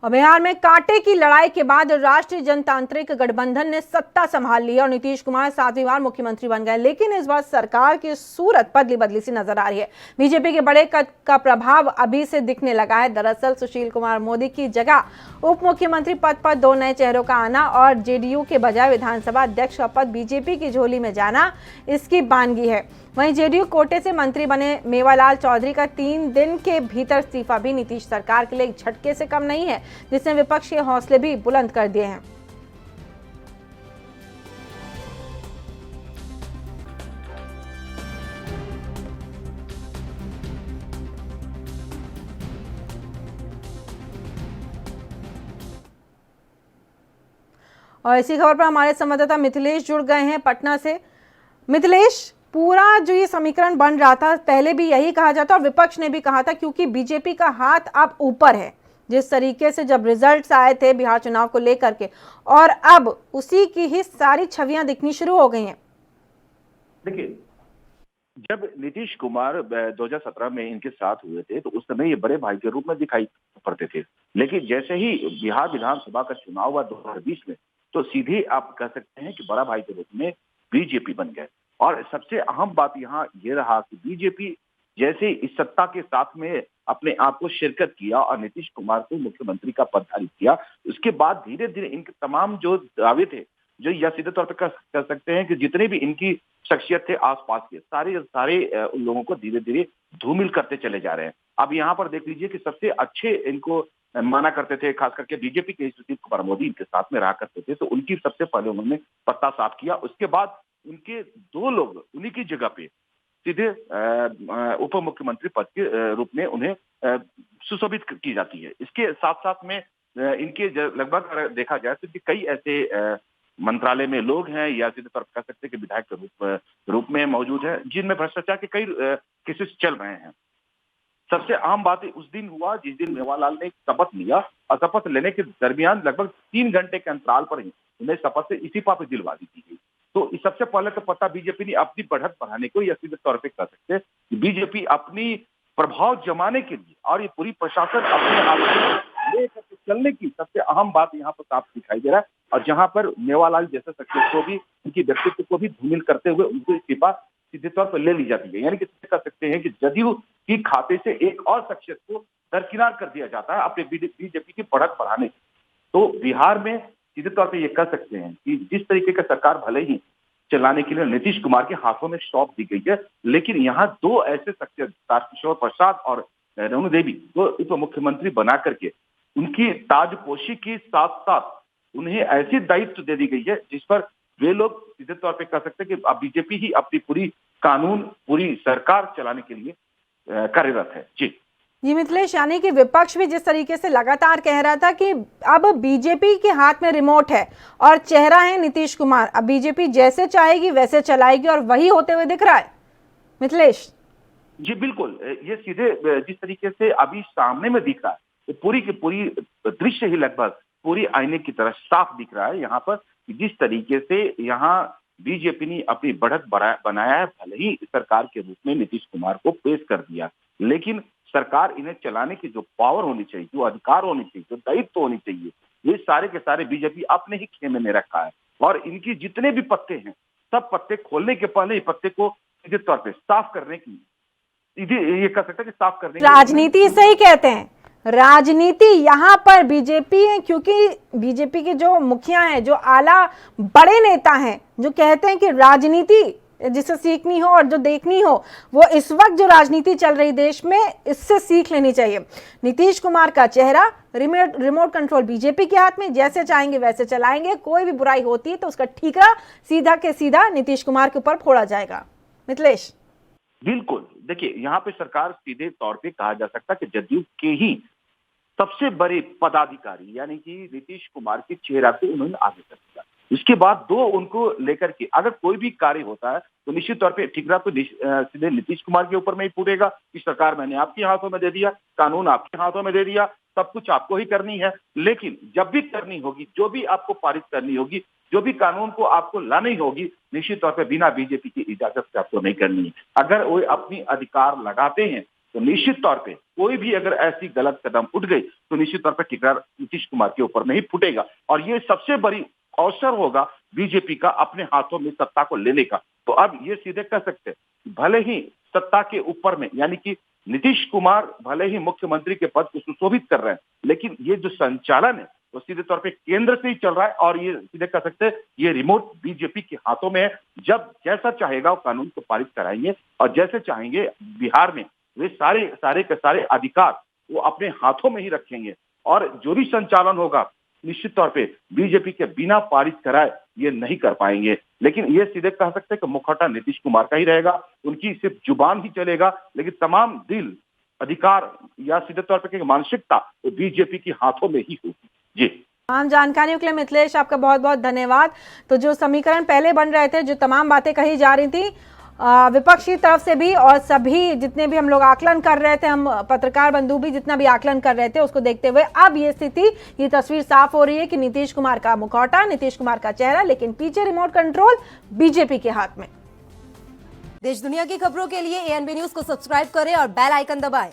और बिहार में कांटे की लड़ाई के बाद राष्ट्रीय जनतांत्रिक गठबंधन ने सत्ता संभाल ली और नीतीश कुमार 7वीं बार मुख्यमंत्री बन गए। लेकिन इस बार सरकार की सूरत बदली बदली सी नजर आ रही है। बीजेपी के बड़े कद का प्रभाव अभी से दिखने लगा है। दरअसल सुशील कुमार मोदी की जगह उप मुख्यमंत्री पद पर दो नए चेहरों का आना और जेडीयू के बजाय विधानसभा अध्यक्ष का पद बीजेपी की झोली में जाना इसकी बानगी है। वहीं जेडीयू कोटे से मंत्री बने मेवालाल चौधरी का 3 दिन के भीतर इस्तीफा भी नीतीश सरकार के लिए एक झटके से कम नहीं है, जिसने विपक्ष के हौसले भी बुलंद कर दिए हैं। और इसी खबर पर हमारे संवाददाता मिथिलेश जुड़ गए हैं पटना से। मिथिलेश, पूरा जो ये समीकरण बन रहा था, पहले भी यही कहा जाता और विपक्ष ने भी कहा था, क्योंकि बीजेपी का हाथ अब ऊपर है। जिस तरीके से जब रिजल्ट्स आए थे बिहार चुनाव को लेकर के, और अब उसी की ही सारी छवियां दिखनी शुरू हो गई हैं। देखिए, जब नीतीश कुमार 2017 में इनके साथ हुए थे तो उस समय ये बड़े भाई के रूप में दिखाई पड़ते थे। लेकिन जैसे ही बिहार विधानसभा का चुनाव हुआ 2020 में, तो सीधे आप कह सकते हैं कि बड़ा भाई के रूप में बीजेपी बन गए। और सबसे अहम बात यहाँ ये रहा कि बीजेपी जैसे इस सत्ता के साथ में अपने आप को शिरकत किया और नीतीश कुमार को मुख्यमंत्री का पदधारित किया, उसके बाद धीरे धीरे इनके तमाम जो दावे थे, जो या सीधे तौर पर कह सकते हैं कि जितने भी इनकी शख्सियत थे आसपास के सारे उन लोगों को धीरे धीरे धूमिल करते चले जा रहे हैं। अब यहाँ पर देख लीजिए कि सबसे अच्छे इनको माना करते थे, खास करके बीजेपी के सुशील कुमार मोदी इनके साथ में रहा करते थे, तो उनकी सबसे पहले उन्होंने पत्ता साफ किया। उसके बाद उनके 2 लोग उन्हीं की जगह पे सीधे उप मुख्यमंत्री पद के रूप में उन्हें सुशोभित की जाती है। इसके साथ साथ में इनके लगभग देखा जाए तो कई ऐसे मंत्रालय में लोग हैं या सीधे तौर पर कह सकते हैं कि विधायक के रूप में मौजूद है, जिनमें भ्रष्टाचार के कई केसेस चल रहे हैं। सबसे अहम बात उस दिन हुआ जिस दिन मेवालाल ने शपथ लिया, और शपथ लेने के दरमियान लगभग 3 घंटे के अंतराल पर ही उन्हें शपथ से इस्तीफा पे दिलवादी की गई। तो इस सबसे पहले तो पता बीजेपी ने अपनी बढ़त बढ़ाने को या सीधे तौर पे कह सकते हैं कि बीजेपी अपनी प्रभाव जमाने के लिए और ये पूरी प्रशासन अपने आप को लेकर के चलने की सबसे अहम बात यहाँ पर साफ दिखाई दे रहा है। और जहां पर मेवालाल जैसे शख्सियत को भी, उनकी व्यक्तित्व को भी धूमिल करते हुए उनको इस्तीफा सीधे तौर पर ले ली जाती है। यानी कि कह सकते हैं कि जदयू की खाते से एक और शख्सियत को दरकिनार कर दिया जाता है अपने बीजेपी की बढ़त बढ़ाने। तो बिहार में सीधे तौर पर यह कह सकते हैं कि जिस तरीके का सरकार भले ही चलाने के लिए नीतीश कुमार के हाथों में सौंप दी गई है, लेकिन यहाँ 2 ऐसे शख्सियत तारकिशोर प्रसाद और रेणु देवी को उप मुख्यमंत्री बना करके उनकी ताजपोशी के साथ साथ उन्हें ऐसी दायित्व दे दी गई है जिस पर वे लोग सीधे तौर पे कह सकते हैं कि अब बीजेपी ही अपनी पूरी सरकार चलाने के लिए कार्यरत है। जी मिथिलेश, यानी कि विपक्ष भी जिस तरीके से लगातार कह रहा था कि अब बीजेपी के हाथ में रिमोट है और चेहरा है नीतीश कुमार, अब बीजेपी जैसे चाहेगी वैसे चलाएगी, और वही होते हुए दिख रहा है। मिथिलेश जी बिल्कुल, ये सीधे जिस तरीके से अभी सामने में दिख रहा है, तो पूरी की पूरी दृश्य ही लगभग पूरी आईने की तरह साफ दिख रहा है। यहाँ पर जिस तरीके से यहाँ बीजेपी ने अपनी बढ़त बनाया है, भले ही सरकार के रूप में नीतीश कुमार को पेश कर दिया, लेकिन सरकार इन्हें चलाने की जो पावर होनी चाहिए, जो अधिकार होनी चाहिए, जो दायित्व होनी चाहिए, ये सारे के सारे बीजेपी अपने ही खेमे में रखा है। और इनकी जितने भी पत्ते हैं, सब पत्ते खोलने के पहले पत्ते को सीधे तौर पर साफ करने की, ये कह सकते हैं कि साफ करने की राजनीति इसे ही कहते हैं। राजनीति यहाँ पर बीजेपी है, क्योंकि बीजेपी के जो मुखिया हैं, जो आला बड़े नेता हैं, जो कहते हैं कि राजनीति जिसे सीखनी हो और जो देखनी हो, वो इस वक्त जो राजनीति चल रही देश में, इससे सीख लेनी चाहिए। नीतीश कुमार का चेहरा, रिमोट कंट्रोल बीजेपी के हाथ में, जैसे चाहेंगे वैसे चलाएंगे। कोई भी बुराई होती है तो उसका ठीकरा सीधा के सीधा नीतीश कुमार के ऊपर फोड़ा जाएगा। मिथिलेश बिल्कुल, देखिए यहाँ पे सरकार सीधे तौर पे कहा जा सकता है कि जदयू के ही सबसे बड़े पदाधिकारी यानी कि नीतीश कुमार के चेहरा को उन्होंने आगे कर दिया। इसके बाद 2 उनको लेकर के अगर कोई भी कार्य होता है तो निश्चित तौर पे ठिकरा तो सीधे नीतीश कुमार के ऊपर में ही पूरेगा कि सरकार मैंने आपके हाथों में दे दिया, कानून आपके हाथों में दे दिया, सब कुछ आपको ही करनी है। लेकिन जब भी करनी होगी, जो भी आपको पारित करनी होगी, जो भी कानून को आपको लानी होगी, निश्चित तौर पर बिना बीजेपी की इजाजत से आपको नहीं करनी है। अगर वो अपनी अधिकार लगाते हैं तो निश्चित तौर पे कोई भी अगर ऐसी गलत कदम उठ गई तो निश्चित तौर पे ठिकरार नीतीश कुमार के ऊपर में ही फूटेगा और ये सबसे बड़ी अवसर होगा बीजेपी का अपने हाथों में सत्ता को लेने का। तो अब ये सीधे कह सकते हैं भले ही सत्ता के ऊपर में यानी कि नीतीश कुमार भले ही मुख्यमंत्री के पद को सुशोभित कर रहे हैं, लेकिन ये जो संचालन है वो सीधे तौर पे केंद्र से ही चल रहा है और ये सीधे कह सकते हैं ये रिमोट बीजेपी के हाथों में है। जब जैसा चाहेगा वो कानून को पारित कराएंगे और जैसे चाहेंगे बिहार में वे सारे के सारे अधिकार वो अपने हाथों में ही रखेंगे और जो भी संचालन होगा निश्चित तौर पे बीजेपी के बिना पारित कराए ये नहीं कर पाएंगे। लेकिन ये सीधे कह सकते हैं कि मुखौटा नीतीश कुमार का ही रहेगा, उनकी सिर्फ जुबान ही चलेगा, लेकिन तमाम दिल अधिकार या सीधे तौर पे मानसिकता वो बीजेपी के हाथों में ही होगी। जी तमाम जानकारियों के लिए मिथिलेश आपका बहुत बहुत धन्यवाद। तो जो समीकरण पहले बन रहे थे, जो तमाम बातें कही जा रही थी विपक्ष की तरफ से भी और सभी जितने भी हम लोग आकलन कर रहे थे, हम पत्रकार बंधु भी जितना भी आकलन कर रहे थे, उसको देखते हुए अब ये स्थिति, ये तस्वीर साफ हो रही है कि नीतीश कुमार का मुखौटा, नीतीश कुमार का चेहरा, लेकिन पीछे रिमोट कंट्रोल बीजेपी के हाथ में। देश दुनिया की खबरों के लिए ANB न्यूज को सब्सक्राइब करें और बेल आइकन दबाएं।